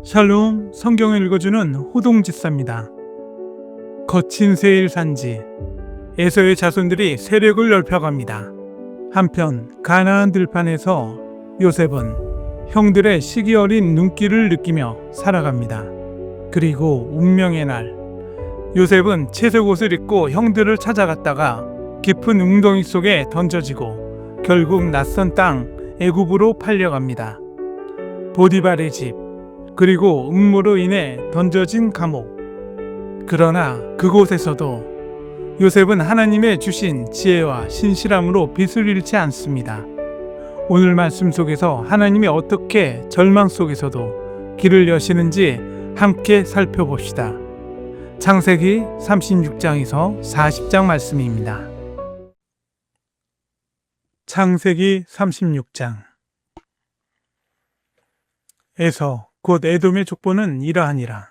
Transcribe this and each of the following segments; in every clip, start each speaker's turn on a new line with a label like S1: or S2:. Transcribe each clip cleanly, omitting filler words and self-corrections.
S1: 샬롬, 성경을 읽어주는 호동집사입니다. 거친 세일 산지, 에서의 자손들이 세력을 넓혀갑니다. 한편 가나안 들판에서 요셉은 형들의 시기 어린 눈길을 느끼며 살아갑니다. 그리고 운명의 날, 요셉은 채색 옷을 입고 형들을 찾아갔다가 깊은 웅덩이 속에 던져지고 결국 낯선 땅 애굽으로 팔려갑니다. 보디발의 집, 그리고 음모로 인해 던져진 감옥. 그러나 그곳에서도 요셉은 하나님의 주신 지혜와 신실함으로 빛을 잃지 않습니다. 오늘 말씀 속에서 하나님이 어떻게 절망 속에서도 길을 여시는지 함께 살펴봅시다. 창세기 36장에서 40장 말씀입니다. 창세기 36장. 에서 곧 에돔의 족보는 이러하니라.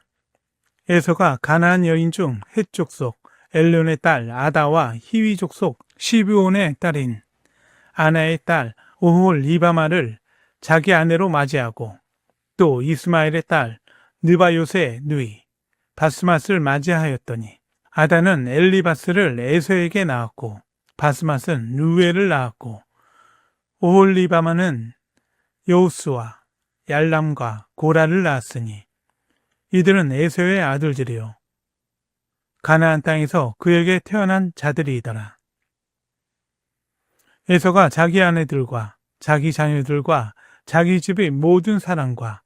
S1: 에서가 가나안 여인 중 헷 족속 엘론의 딸 아다와 히위 족속 시브온의 딸인 아나의 딸 오홀 리바마를 자기 아내로 맞이하고 또 이스마엘의 딸 느바요스의 누이 바스맛을 맞이하였더니 아다는 엘리바스를 에서에게 낳았고 바스맛은 루엘을 낳았고 오홀 리바마는 여우스와 얄람과 고라를 낳았으니 이들은 에서의 아들들이요 가나안 땅에서 그에게 태어난 자들이더라. 에서가 자기 아내들과 자기 자녀들과 자기 집의 모든 사람과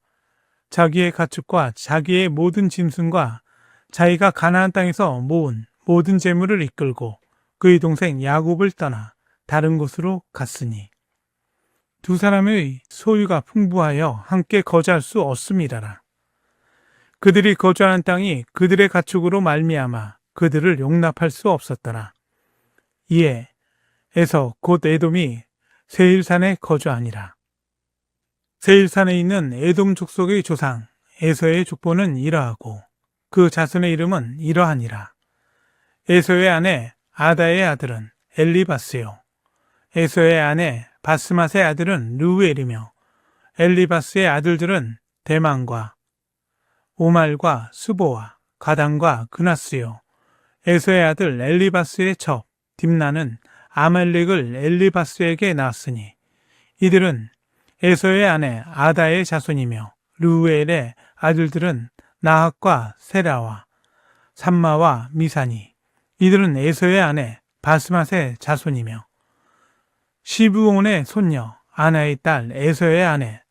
S1: 자기의 가축과 자기의 모든 짐승과 자기가 가나안 땅에서 모은 모든 재물을 이끌고 그의 동생 야곱을 떠나 다른 곳으로 갔으니 두 사람의 소유가 풍부하여 함께 거주할 수 없음이라라. 그들이 거주하는 땅이 그들의 가축으로 말미암아 그들을 용납할 수 없었더라. 이에 에서 곧 에돔이 세일산에 거주하니라. 세일산에 있는 에돔 족속의 조상 에서의 족보는 이러하고 그 자손의 이름은 이러하니라. 에서의 아내 아다의 아들은 엘리바스요 에서의 아내 바스맛의 아들은 루엘이며 엘리바스의 아들들은 대만과 오말과 수보와 가단과 그나스요 에서의 아들 엘리바스의 첩 딥나는 아말렉을 엘리바스에게 낳았으니 이들은 에서의 아내 아다의 자손이며 루엘의 아들들은 나학과 세라와 삼마와 미사니 이들은 에서의 아내 바스맛의 자손이며 시브온의 손녀 아나의 딸 에서의 아내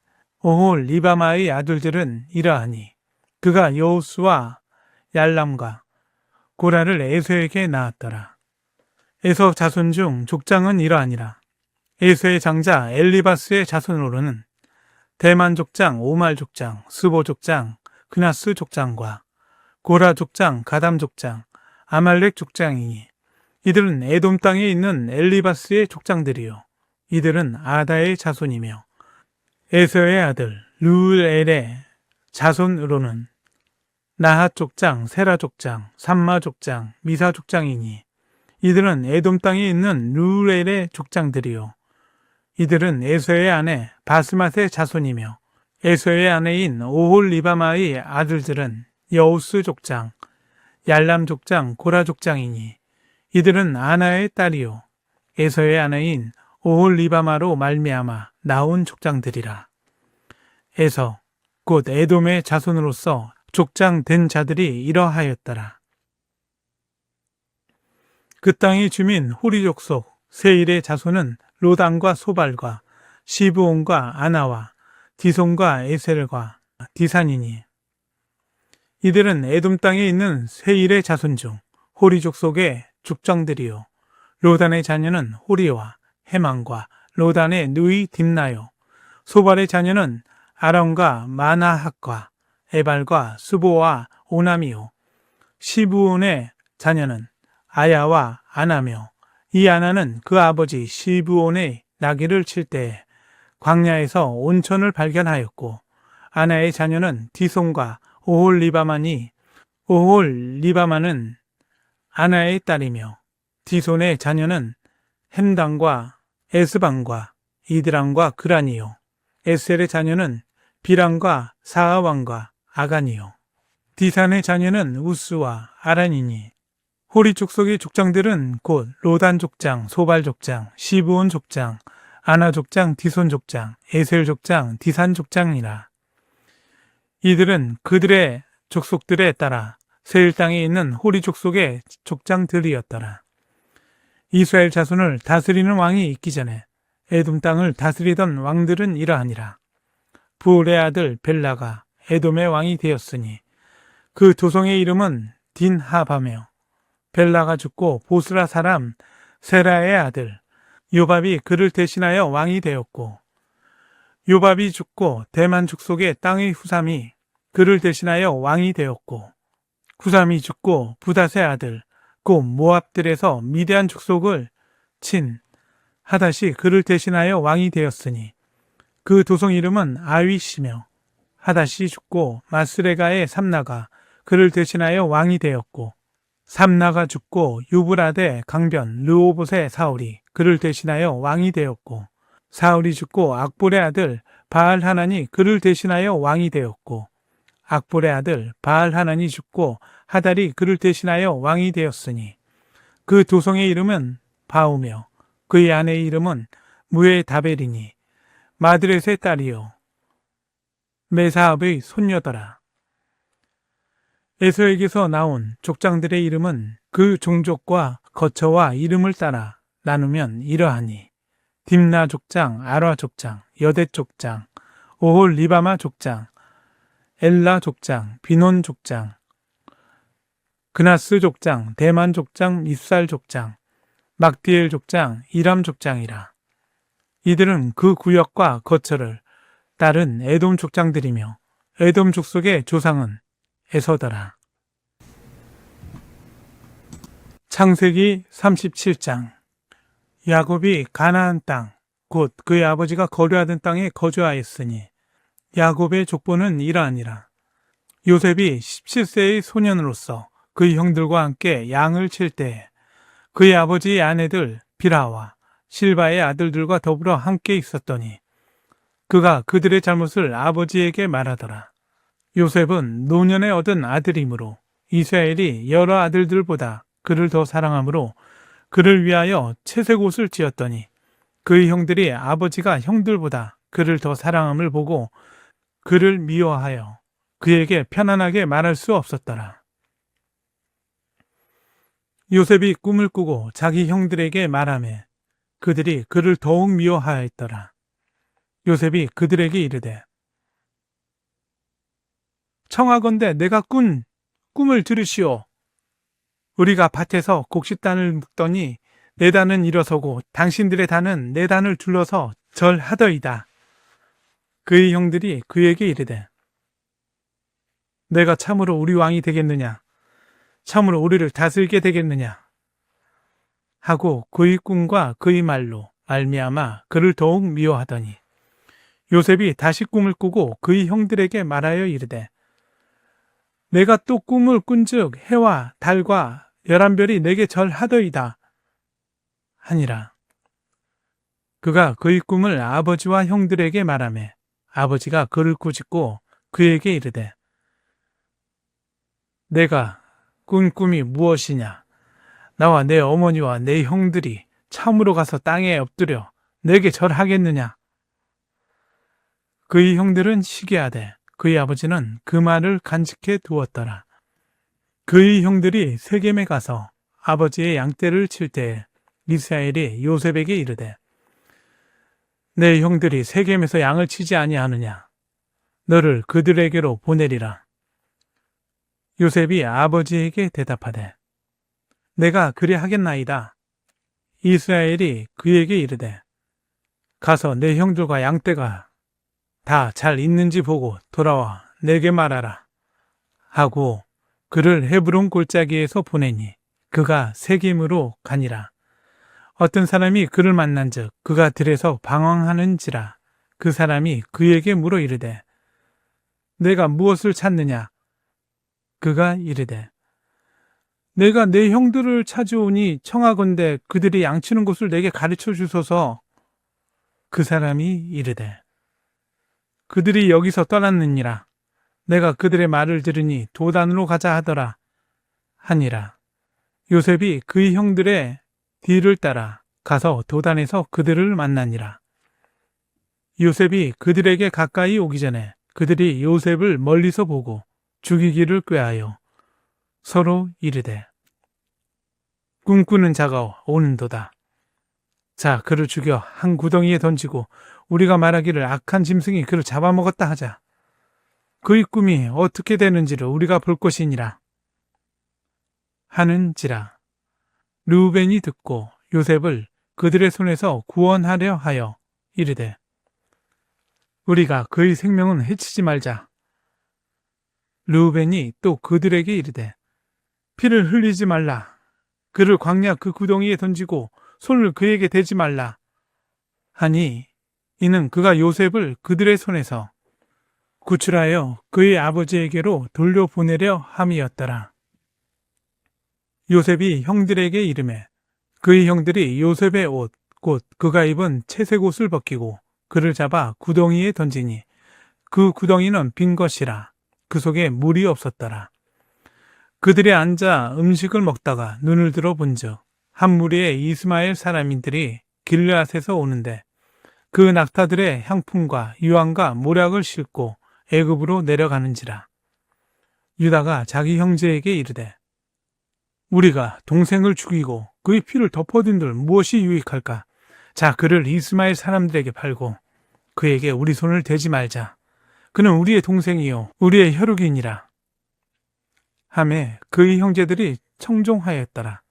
S1: 오홀 리바마의 아들들은 이러하니 그가 여우스와 얄람과 고라를 에서에게 낳았더라. 에서 자손 중 족장은 이러하니라. 에서의 장자 엘리바스의 자손으로는 대만 족장, 오말 족장, 스보 족장, 그나스 족장과 고라 족장, 가담 족장, 아말렉 족장이니 이들은 에돔 땅에 있는 엘리바스의 족장들이요 이들은 아다의 자손이며 에서의 아들 루엘의 자손으로는 나핫 족장, 세라 족장, 삼마 족장, 미사 족장이니 이들은 에돔 땅에 있는 루엘의 족장들이요 이들은 에서의 아내 바스맛의 자손이며 에서의 아내인 오홀 리바마의 아들들은 여우스 족장, 얄람 족장, 고라 족장이니 이들은 아나의 딸이요 에서의 아내인 오홀 리바마로 말미암아 나온 족장들이라. 에서 곧 에돔의 자손으로서 족장된 자들이 이러하였더라. 그 땅의 주민 호리 족속 세일의 자손은 로단과 소발과 시브온과 아나와 디손과 에셀과 디산이니 이들은 에돔 땅에 있는 세일의 자손 중 호리 족속의 족장들이요 로단의 자녀는 호리와 해망과 로단의 누이 딥나요 소발의 자녀는 아람과 마나핫과 에발과 수보와 오남이요 시브온의 자녀는 아야와 아나며 이 아나는 그 아버지 시브온의 나귀를 칠 때에 광야에서 온천을 발견하였고 아나의 자녀는 디손과 오홀 리바마니 오홀 리바마는 아나의 딸이며 디손의 자녀는 햄당과 에스방과 이드람과 그란이요 에셀의 자녀는 비람과 사하왕과 아간이요. 디산의 자녀는 우스와 아란이니 호리 족속의 족장들은 곧 로단 족장, 소발 족장, 시브온 족장, 아나 족장, 디손 족장, 에셀 족장, 디산 족장이라. 이들은 그들의 족속들에 따라 세일 땅에 있는 호리 족속의 족장들이었더라. 이스라엘 자손을 다스리는 왕이 있기 전에 에돔 땅을 다스리던 왕들은 이러하니라. 부올의 아들 벨라가 에돔의 왕이 되었으니 그 도성의 이름은 딘하바며 벨라가 죽고 보스라 사람 세라의 아들 요밥이 그를 대신하여 왕이 되었고 요밥이 죽고 대만 족속의 땅의 후삼이 그를 대신하여 왕이 되었고 후삼이 죽고 부닷의 아들 곧 모압들에서 미디안 족속을 친 하닷이 그를 대신하여 왕이 되었으니 그 도성 이름은 아윗이며 하닷이 죽고 마스레가의 삼나가 그를 대신하여 왕이 되었고 삼나가 죽고 유브라데 강변 르호봇의 사울이 그를 대신하여 왕이 되었고 사울이 죽고 악볼의 아들 바알하난이 그를 대신하여 왕이 되었고 악볼의 아들 바알하난이 죽고 하달이 그를 대신하여 왕이 되었으니 그 도성의 이름은 바우며 그의 아내의 이름은 무에다벨이니 마드렛의 딸이요 메사압의 손녀더라. 에서에게서 나온 족장들의 이름은 그 종족과 거처와 이름을 따라 나누면 이러하니 딥나 족장, 아라 족장, 여대 족장, 오홀 리바마 족장, 엘라 족장, 비논 족장, 그나스 족장, 대만 족장, 입살 족장, 막디엘 족장, 이람 족장이라. 이들은 그 구역과 거처를 따른 에돔 족장들이며 에돔 족속의 조상은 에서더라. 창세기 37장. 야곱이 가나안 땅, 곧 그의 아버지가 거류하던 땅에 거주하였으니 야곱의 족보는 이러하니라. 요셉이 17세의 소년으로서 그의 형들과 함께 양을 칠 때에 그의 아버지의 아내들 비라와 실바의 아들들과 더불어 함께 있었더니 그가 그들의 잘못을 아버지에게 말하더라. 요셉은 노년에 얻은 아들이므로 이스라엘이 여러 아들들보다 그를 더 사랑하므로 그를 위하여 채색 옷을 지었더니 그의 형들이 아버지가 형들보다 그를 더 사랑함을 보고 그를 미워하여 그에게 편안하게 말할 수 없었더라. 요셉이 꿈을 꾸고 자기 형들에게 말하매 그들이 그를 더욱 미워하였더라. 요셉이 그들에게 이르되 청하건대 내가 꾼 꿈을 들으시오. 우리가 밭에서 곡식단을 묶더니 내 단은 일어서고 당신들의 단은 내 단을 둘러서 절하더이다. 그의 형들이 그에게 이르되 내가 참으로 우리 왕이 되겠느냐? 참으로 우리를 다스리게 되겠느냐? 하고 그의 꿈과 그의 말로 말미암아 그를 더욱 미워하더니 요셉이 다시 꿈을 꾸고 그의 형들에게 말하여 이르되 내가 또 꿈을 꾼즉 해와 달과 11별이 내게 절하더이다 하니라. 그가 그의 꿈을 아버지와 형들에게 말하매 아버지가 그를 꾸짖고 그에게 이르되 내가 꾼 꿈이 무엇이냐? 나와 내 어머니와 내 형들이 참으로 가서 땅에 엎드려 내게 절하겠느냐? 그의 형들은 시기하되 그의 아버지는 그 말을 간직해 두었더라. 그의 형들이 세겜에 가서 아버지의 양떼를 칠 때에 이스라엘이 요셉에게 이르되 내 형들이 세겜에서 양을 치지 아니하느냐? 너를 그들에게로 보내리라. 요셉이 아버지에게 대답하되 내가 그리 하겠나이다. 이스라엘이 그에게 이르되 가서 내 형들과 양떼가 다 잘 있는지 보고 돌아와 내게 말하라 하고 그를 헤브론 골짜기에서 보내니 그가 세겜으로 가니라. 어떤 사람이 그를 만난즉 그가 들에서 방황하는지라. 그 사람이 그에게 물어 이르되 내가 무엇을 찾느냐? 그가 이르되 내가 내 형들을 찾아오니 청하건대 그들이 양치는 곳을 내게 가르쳐 주소서. 그 사람이 이르되 그들이 여기서 떠났느니라. 내가 그들의 말을 들으니 도단으로 가자 하더라 하니라. 요셉이 그의 형들의 뒤를 따라 가서 도단에서 그들을 만나니라. 요셉이 그들에게 가까이 오기 전에 그들이 요셉을 멀리서 보고 죽이기를 꾀하여 서로 이르되 꿈꾸는 자가 오는도다. 자, 그를 죽여 한 구덩이에 던지고 우리가 말하기를 악한 짐승이 그를 잡아먹었다 하자. 그의 꿈이 어떻게 되는지를 우리가 볼 것이니라 하는지라. 르우벤이 듣고 요셉을 그들의 손에서 구원하려 하여 이르되 우리가 그의 생명은 해치지 말자. 르우벤이 또 그들에게 이르되 피를 흘리지 말라. 그를 광야 그 구덩이에 던지고 손을 그에게 대지 말라 하니 이는 그가 요셉을 그들의 손에서 구출하여 그의 아버지에게로 돌려보내려 함이었더라. 요셉이 형들에게 이르매 그의 형들이 요셉의 옷 곧 그가 입은 채색 옷을 벗기고 그를 잡아 구덩이에 던지니 그 구덩이는 빈 것이라 그 속에 물이 없었더라. 그들이 앉아 음식을 먹다가 눈을 들어 본즉 한 무리의 이스마엘 사람인들이 길르앗에서 오는데 그 낙타들의 향품과 유황과 모략을 싣고 애굽으로 내려가는지라. 유다가 자기 형제에게 이르되 우리가 동생을 죽이고 그의 피를 덮어둔들 무엇이 유익할까? 자, 그를 이스마엘 사람들에게 팔고 그에게 우리 손을 대지 말자. 그는 우리의 동생이요 우리의 혈육이니라 하매 그의 형제들이 청종하였더라.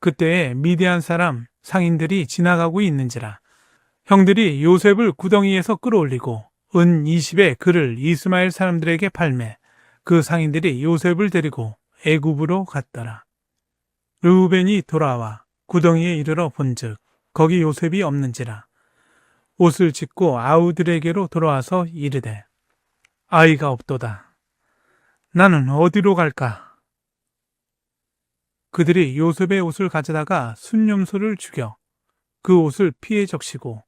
S1: 그때에 미디안 사람 상인들이 지나가고 있는지라. 형들이 요셉을 구덩이에서 끌어올리고 은 20에 그를 이스마엘 사람들에게 팔매 그 상인들이 요셉을 데리고 애굽으로 갔더라. 르우벤이 돌아와 구덩이에 이르러 본즉 거기 요셉이 없는지라. 옷을 찢고 아우들에게로 돌아와서 이르되 아이가 없도다. 나는 어디로 갈까? 그들이 요셉의 옷을 가져다가 순념소를 죽여 그 옷을 피에 적시고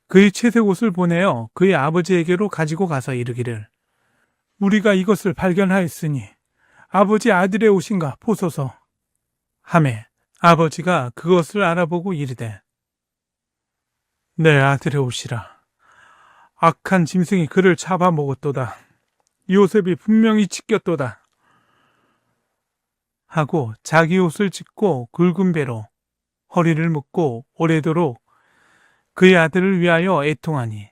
S1: 그의 채색 옷을 보내어 그의 아버지에게로 가지고 가서 이르기를 우리가 이것을 발견하였으니 아버지 아들의 옷인가 보소서 하매 아버지가 그것을 알아보고 이르되 내 아들의 옷이라. 악한 짐승이 그를 잡아먹었도다. 요셉이 분명히 찢겼도다 하고 자기 옷을 찢고 굵은 배로 허리를 묶고 오래도록 그의 아들을 위하여 애통하니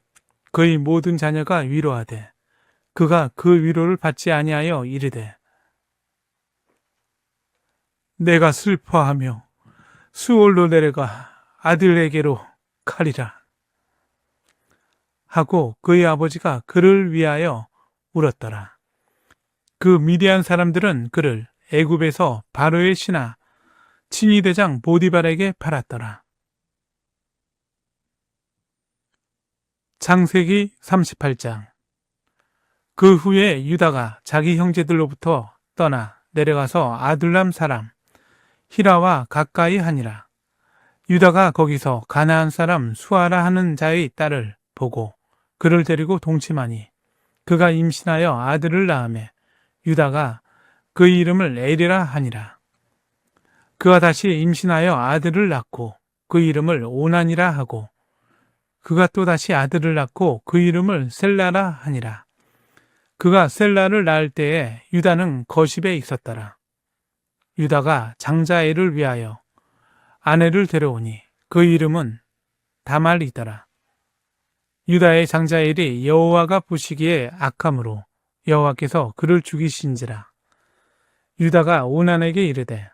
S1: 그의 모든 자녀가 위로하되 그가 그 위로를 받지 아니하여 이르되 내가 슬퍼하며 수올로 내려가 아들에게로 가리라 하고 그의 아버지가 그를 위하여 울었더라. 그 미디안 사람들은 그를 애굽에서 바로의 신하 친위 대장 보디발에게 팔았더라. 창세기 38장. 그 후에 유다가 자기 형제들로부터 떠나 내려가서 아둘람 사람 히라와 가까이 하니라. 유다가 거기서 가나안 사람 수아라 하는 자의 딸을 보고 그를 데리고 동침하니 그가 임신하여 아들을 낳으매 유다가 그 이름을 에리라 하니라. 그가 다시 임신하여 아들을 낳고 그 이름을 오난이라 하고 그가 또 다시 아들을 낳고 그 이름을 셀라라 하니라. 그가 셀라를 낳을 때에 유다는 거십에 있었더라. 유다가 장자애를 위하여 아내를 데려오니 그 이름은 다말이더라. 유다의 장자엘이 여호와가 보시기에 악함으로 여호와께서 그를 죽이신지라. 유다가 오난에게 이르되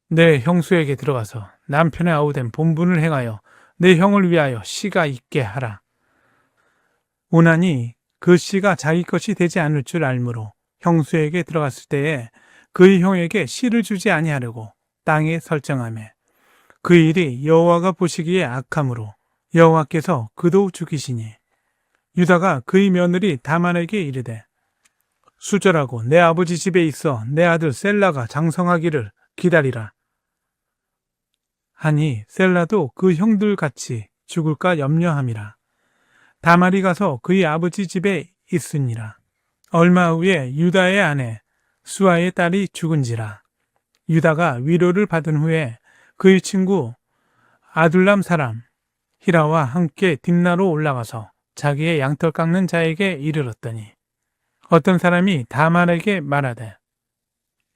S1: 내 형수에게 들어가서 남편의 아우된 본분을 행하여 내 형을 위하여 씨가 있게 하라. 오난이 그 씨가 자기 것이 되지 않을 줄 알므로 형수에게 들어갔을 때에 그의 형에게 씨를 주지 아니하려고 땅에 설정하며 그 일이 여호와가 보시기에 악함으로 여호와께서 그도 죽이시니 유다가 그의 며느리 다만에게 이르되 수절하고 내 아버지 집에 있어 내 아들 셀라가 장성하기를 기다리라 하니 셀라도 그 형들 같이 죽을까 염려함이라. 다말이 가서 그의 아버지 집에 있으니라. 얼마 후에 유다의 아내 수아의 딸이 죽은지라. 유다가 위로를 받은 후에 그의 친구 아둘람 사람 히라와 함께 딥나로 올라가서 자기의 양털 깎는 자에게 이르렀더니 어떤 사람이 다말에게 말하되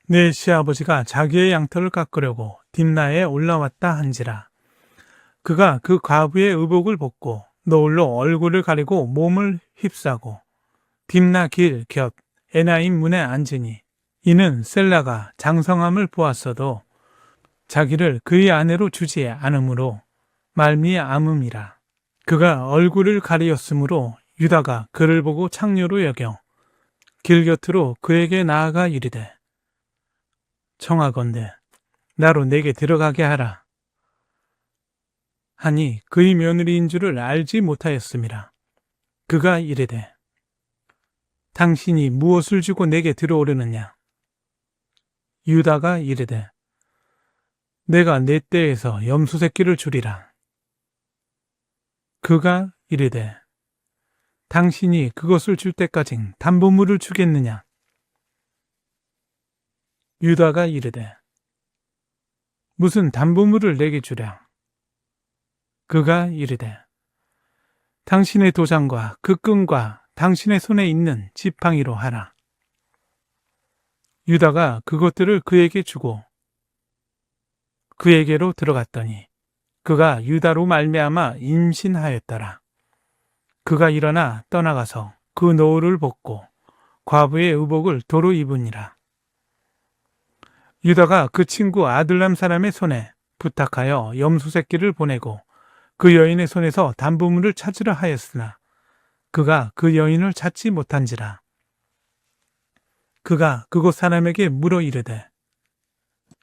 S1: 내 시아버지가 자기의 양털을 깎으려고 딥나에 올라왔다 한지라. 그가 그 과부의 의복을 벗고 노을로 얼굴을 가리고 몸을 휩싸고 딥나 길 곁 에나임 문에 앉으니 이는 셀라가 장성함을 보았어도 자기를 그의 아내로 주지 않으므로 말미암음이라. 그가 얼굴을 가리었으므로 유다가 그를 보고 창녀로 여겨 길 곁으로 그에게 나아가 이르되 청하건대 나로 내게 들어가게 하라 하니 그의 며느리인 줄을 알지 못하였음이라. 그가 이르되 당신이 무엇을 주고 내게 들어오려느냐. 유다가 이르되 내가 내 떼에서 염소 새끼를 주리라. 그가 이르되 당신이 그것을 줄 때까지 담보물을 주겠느냐. 유다가 이르되 무슨 담보물을 내게 주랴. 그가 이르되 당신의 도장과 그 끈과 당신의 손에 있는 지팡이로 하라. 유다가 그것들을 그에게 주고 그에게로 들어갔더니 그가 유다로 말미암아 임신하였더라. 그가 일어나 떠나가서 그 노을을 벗고 과부의 의복을 도로 입으니라. 유다가 그 친구 아둘람 사람의 손에 부탁하여 염소 새끼를 보내고 그 여인의 손에서 담보물을 찾으려 하였으나 그가 그 여인을 찾지 못한지라. 그가 그곳 사람에게 물어 이르되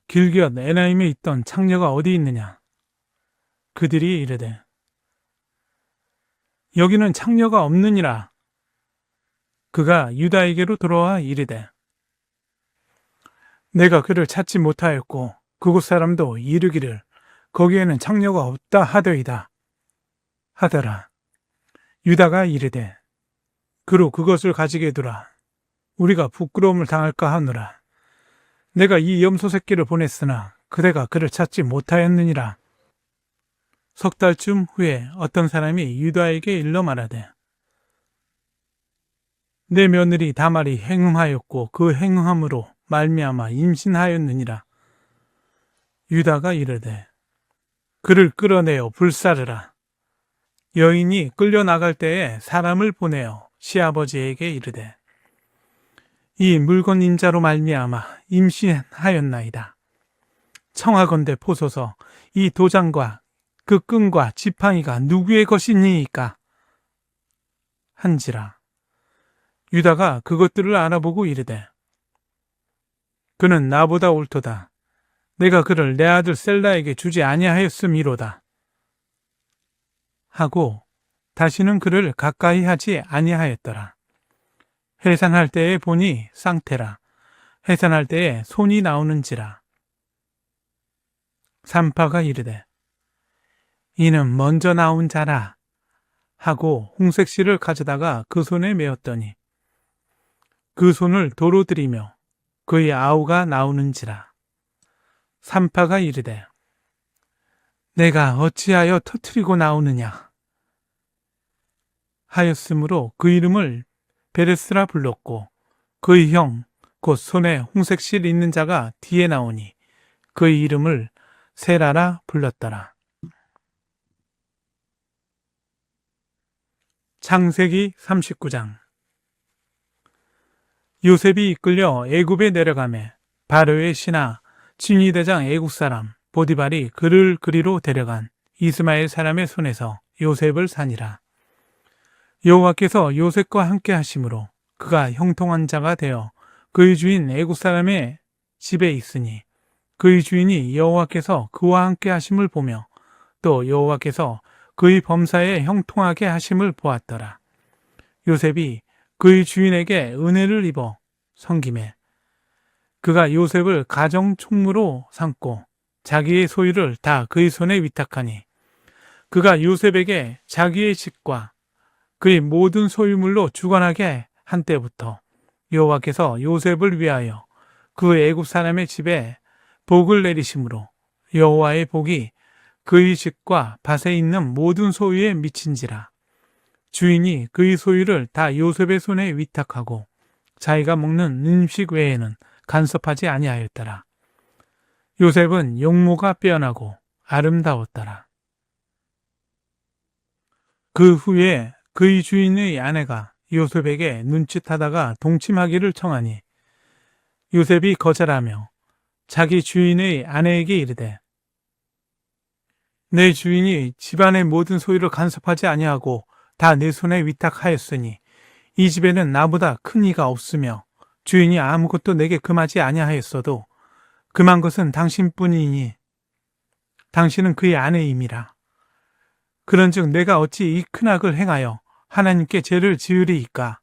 S1: 길곁 에나임에 있던 창녀가 어디 있느냐. 그들이 이르되 여기는 창녀가 없느니라. 그가 유다에게로 돌아와 이르되 내가 그를 찾지 못하였고 그곳 사람도 이르기를 거기에는 창녀가 없다 하더이다 하더라. 유다가 이르되 그로 그것을 가지게 두라. 우리가 부끄러움을 당할까 하노라. 내가 이 염소 새끼를 보냈으나 그대가 그를 찾지 못하였느니라. 석 달쯤 후에 어떤 사람이 유다에게 일러 말하되 내 며느리 다말이 행음하였고 그 행음함으로 말미암아 임신하였느니라. 유다가 이르되 그를 끌어내어 불사르라. 여인이 끌려나갈 때에 사람을 보내어 시아버지에게 이르되 이 물건 인자로 말미암아 임신하였나이다. 청하건대 보소서 이 도장과 그 끈과 지팡이가 누구의 것이니이까 한지라. 유다가 그것들을 알아보고 이르되 그는 나보다 옳도다. 내가 그를 내 아들 셀라에게 주지 아니하였음이로다 하고 다시는 그를 가까이 하지 아니하였더라. 해산할 때에 보니 쌍태라. 해산할 때에 손이 나오는지라. 산파가 이르되 이는 먼저 나온 자라 하고 홍색실을 가져다가 그 손에 메었더니 그 손을 도로 들이며 그의 아우가 나오는지라. 산파가 이르되 내가 어찌하여 터뜨리고 나오느냐 하였으므로 그 이름을 베레스라 불렀고 그의 형 곧 손에 홍색실 있는 자가 뒤에 나오니 그의 이름을 세라라 불렀더라. 창세기 39장. 요셉이 이끌려 애굽에 내려가매 바로의 신하 진위대장 애국 사람 보디발이 그를 그리로 데려간 이스마엘 사람의 손에서 요셉을 사니라. 여호와께서 요셉과 함께 하심으로 그가 형통한 자가 되어 그의 주인 애국 사람의 집에 있으니 그의 주인이 여호와께서 그와 함께 하심을 보며 또 여호와께서 그의 범사에 형통하게 하심을 보았더라. 요셉이 그의 주인에게 은혜를 입어 섬김에 그가 요셉을 가정 총무로 삼고 자기의 소유를 다 그의 손에 위탁하니 그가 요셉에게 자기의 집과 그의 모든 소유물로 주관하게 한 때부터 여호와께서 요셉을 위하여 그 애굽 사람의 집에 복을 내리심으로 여호와의 복이 그의 집과 밭에 있는 모든 소유에 미친지라. 주인이 그의 소유를 다 요셉의 손에 위탁하고 자기가 먹는 음식 외에는 간섭하지 아니하였더라. 요셉은 용모가 빼어나고 아름다웠더라. 그 후에 그의 주인의 아내가 요셉에게 눈짓하다가 동침하기를 청하니 요셉이 거절하며 자기 주인의 아내에게 이르되 내 주인이 집안의 모든 소유를 간섭하지 아니하고 다 내 손에 위탁하였으니 이 집에는 나보다 큰 이가 없으며 주인이 아무것도 내게 금하지 아니하였어도 금한 것은 당신뿐이니 당신은 그의 아내임이라. 그런즉 내가 어찌 이 큰 악을 행하여 하나님께 죄를 지으리이까.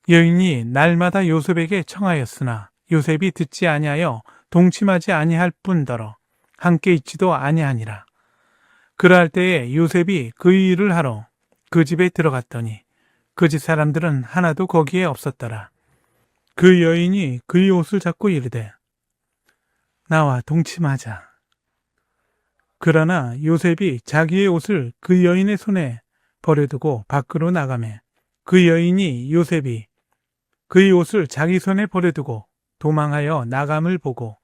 S1: 여인이 날마다 요셉에게 청하였으나 요셉이 듣지 아니하여 동침하지 아니할 뿐더러 함께 있지도 아니하니라. 그러할 때에 요셉이 그 일을 하러 그 집에 들어갔더니 그 집 사람들은 하나도 거기에 없었더라. 그 여인이 그의 옷을 잡고 이르되 나와 동침하자. 그러나 요셉이 자기의 옷을 그 여인의 손에 버려두고 밖으로 나가매 그 여인이 요셉이 그의 옷을 자기 손에 버려두고 도망하여 나감을 보고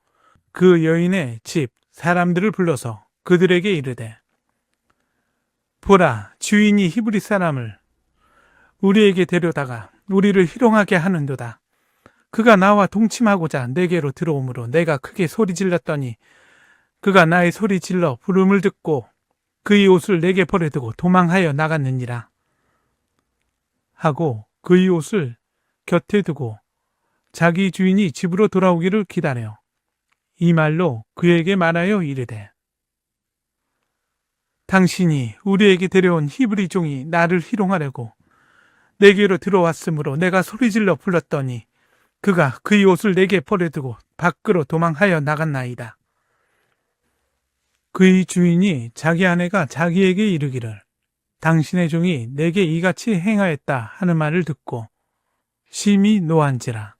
S1: 그 여인의 집 사람들을 불러서 그들에게 이르되 보라, 주인이 히브리 사람을 우리에게 데려다가 우리를 희롱하게 하는도다. 그가 나와 동침하고자 내게로 들어오므로 내가 크게 소리 질렀더니 그가 나의 소리 질러 부름을 듣고 그의 옷을 내게 버려두고 도망하여 나갔느니라 하고 그의 옷을 곁에 두고 자기 주인이 집으로 돌아오기를 기다려 이 말로 그에게 말하여 이르되 당신이 우리에게 데려온 히브리 종이 나를 희롱하려고 내게로 들어왔으므로 내가 소리질러 불렀더니 그가 그의 옷을 내게 버려두고 밖으로 도망하여 나갔나이다. 그의 주인이 자기 아내가 자기에게 이르기를 당신의 종이 내게 이같이 행하였다 하는 말을 듣고 심히 노한지라.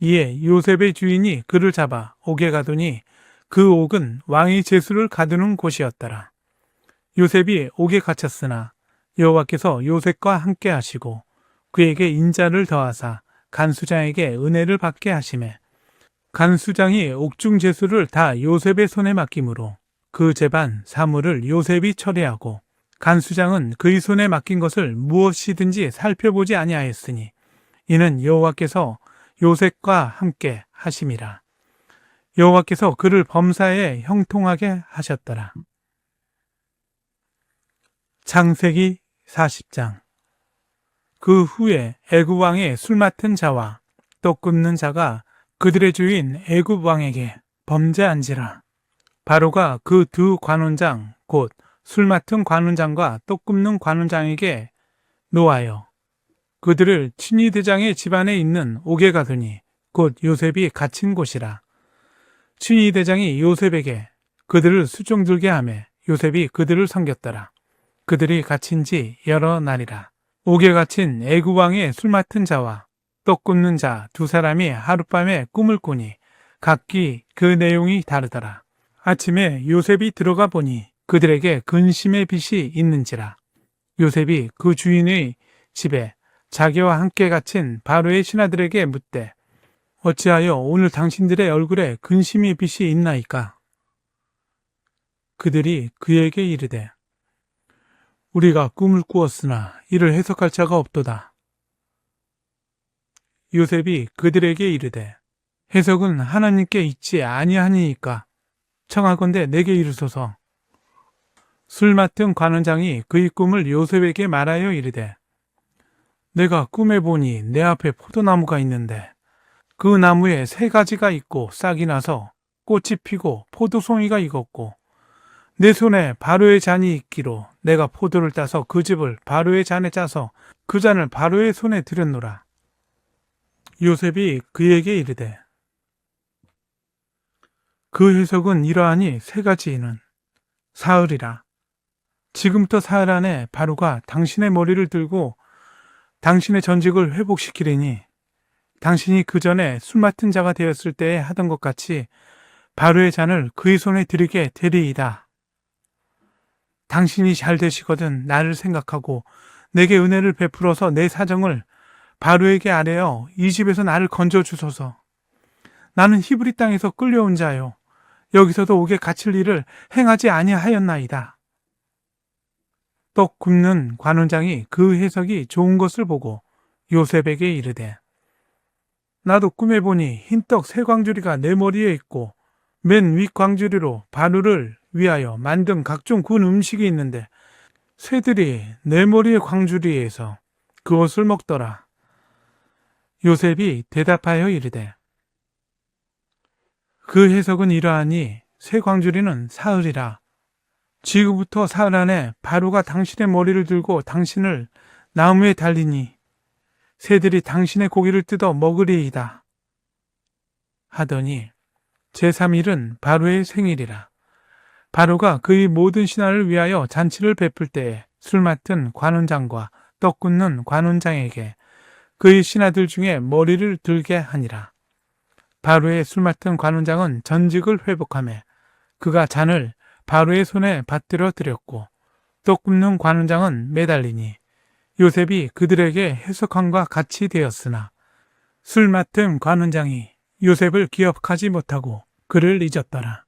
S1: 이에 요셉의 주인이 그를 잡아 옥에 가두니 그 옥은 왕의 제수를 가두는 곳이었더라. 요셉이 옥에 갇혔으나 여호와께서 요셉과 함께 하시고 그에게 인자를 더하사 간수장에게 은혜를 받게 하시매 간수장이 옥중 제수를 다 요셉의 손에 맡기므로 그 재반 사물을 요셉이 처리하고 간수장은 그의 손에 맡긴 것을 무엇이든지 살펴보지 아니하였으니 이는 여호와께서 요셉과 함께 하심이라. 여호와께서 그를 범사에 형통하게 하셨더라. 창세기 40장. 그 후에 애굽 왕의 술 맡은 자와 떡 굽는 자가 그들의 주인 애굽 왕에게 범죄한지라. 바로가 그 두 관원장 곧 술 맡은 관원장과 떡 굽는 관원장에게 노하여 그들을 친위 대장의 집안에 있는 옥에 가두니 곧 요셉이 갇힌 곳이라. 친위 대장이 요셉에게 그들을 수종 들게 하매 요셉이 그들을 섬겼더라. 그들이 갇힌 지 여러 날이라. 옥에 갇힌 애굽 왕의 술 맡은 자와 떡 굽는 자 두 사람이 하룻밤에 꿈을 꾸니 각기 그 내용이 다르더라. 아침에 요셉이 들어가 보니 그들에게 근심의 빛이 있는지라. 요셉이 그 주인의 집에 자기와 함께 갇힌 바로의 신하들에게 묻되 어찌하여 오늘 당신들의 얼굴에 근심의 빛이 있나이까? 그들이 그에게 이르되 우리가 꿈을 꾸었으나 이를 해석할 자가 없도다. 요셉이 그들에게 이르되 해석은 하나님께 있지 아니하니이까 청하건대 내게 이르소서. 술 맡은 관원장이 그의 꿈을 요셉에게 말하여 이르되 내가 꿈에 보니 내 앞에 포도나무가 있는데 그 나무에 세 가지가 있고 싹이 나서 꽃이 피고 포도송이가 익었고 내 손에 바로의 잔이 있기로 내가 포도를 따서 그 즙을 바로의 잔에 짜서 그 잔을 바로의 손에 들였노라. 요셉이 그에게 이르되 그 해석은 이러하니 세 가지는 사흘이라. 지금부터 사흘 안에 바로가 당신의 머리를 들고 당신의 전직을 회복시키리니 당신이 그 전에 술 맡은 자가 되었을 때에 하던 것 같이 바로의 잔을 그의 손에 드리게 되리이다. 당신이 잘 되시거든 나를 생각하고 내게 은혜를 베풀어서 내 사정을 바로에게 아뢰어 이 집에서 나를 건져 주소서. 나는 히브리 땅에서 끌려온 자요. 여기서도 옥에 갇힐 일을 행하지 아니하였나이다. 떡 굽는 관원장이 그 해석이 좋은 것을 보고 요셉에게 이르되 나도 꿈에 보니 흰떡 세 광주리가 내 머리에 있고 맨 윗 광주리로 바로를 위하여 만든 각종 군 음식이 있는데 새들이 내 머리의 광주리에서 그것을 먹더라. 요셉이 대답하여 이르되 그 해석은 이러하니 새 광주리는 사흘이라. 지금부터 사흘 안에 바로가 당신의 머리를 들고 당신을 나무에 달리니 새들이 당신의 고기를 뜯어 먹으리이다. 하더니 제3일은 바로의 생일이라. 바로가 그의 모든 신하를 위하여 잔치를 베풀 때에 술 맡은 관원장과 떡 굽는 관원장에게 그의 신하들 중에 머리를 들게 하니라. 바로의 술 맡은 관원장은 전직을 회복하며 그가 잔을 바로의 손에 받들어 드렸고 떡 굽는 관원장은 매달리니 요셉이 그들에게 해석함과 같이 되었으나 술 맡은 관원장이 요셉을 기억하지 못하고 그를 잊었더라.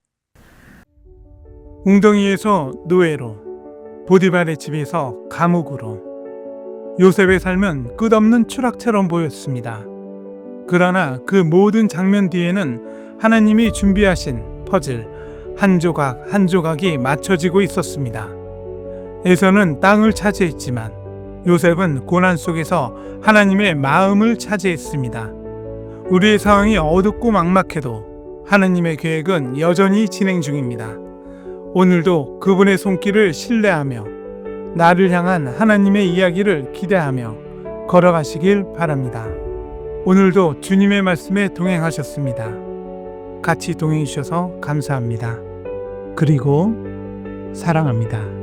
S1: 웅덩이에서 노예로, 보디발의 집에서 감옥으로 요셉의 삶은 끝없는 추락처럼 보였습니다. 그러나 그 모든 장면 뒤에는 하나님이 준비하신 퍼즐 한 조각 한 조각이 맞춰지고 있었습니다. 에서는 땅을 차지했지만 요셉은 고난 속에서 하나님의 마음을 차지했습니다. 우리의 상황이 어둡고 막막해도 하나님의 계획은 여전히 진행 중입니다. 오늘도 그분의 손길을 신뢰하며 나를 향한 하나님의 이야기를 기대하며 걸어가시길 바랍니다. 오늘도 주님의 말씀에 동행하셨습니다. 같이 동행해 주셔서 감사합니다. 그리고 사랑합니다.